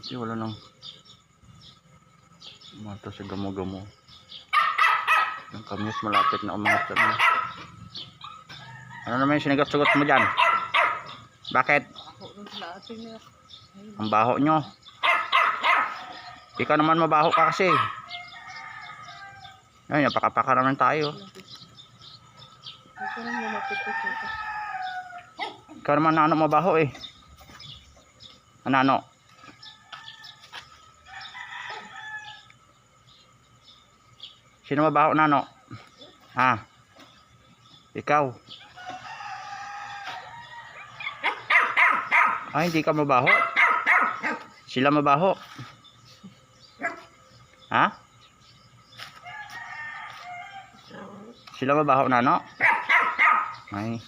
Di wala nang mata sa gamo-gamo. Yung kamyos malapit na umangat na. Ano naman yung sinigot-sugot mo dyan? Bakit? Ang baho nyo. Ikaw naman mabaho ka kasi. Ayun, napakapaka naman tayo. Ikaw naman nano mabaho eh. Nano? Sino mabaho nano? Ha? Ikaw? Ay, hindi ka mabaho. Sila mabaho. Ha? Sila mabaho nano? Ay.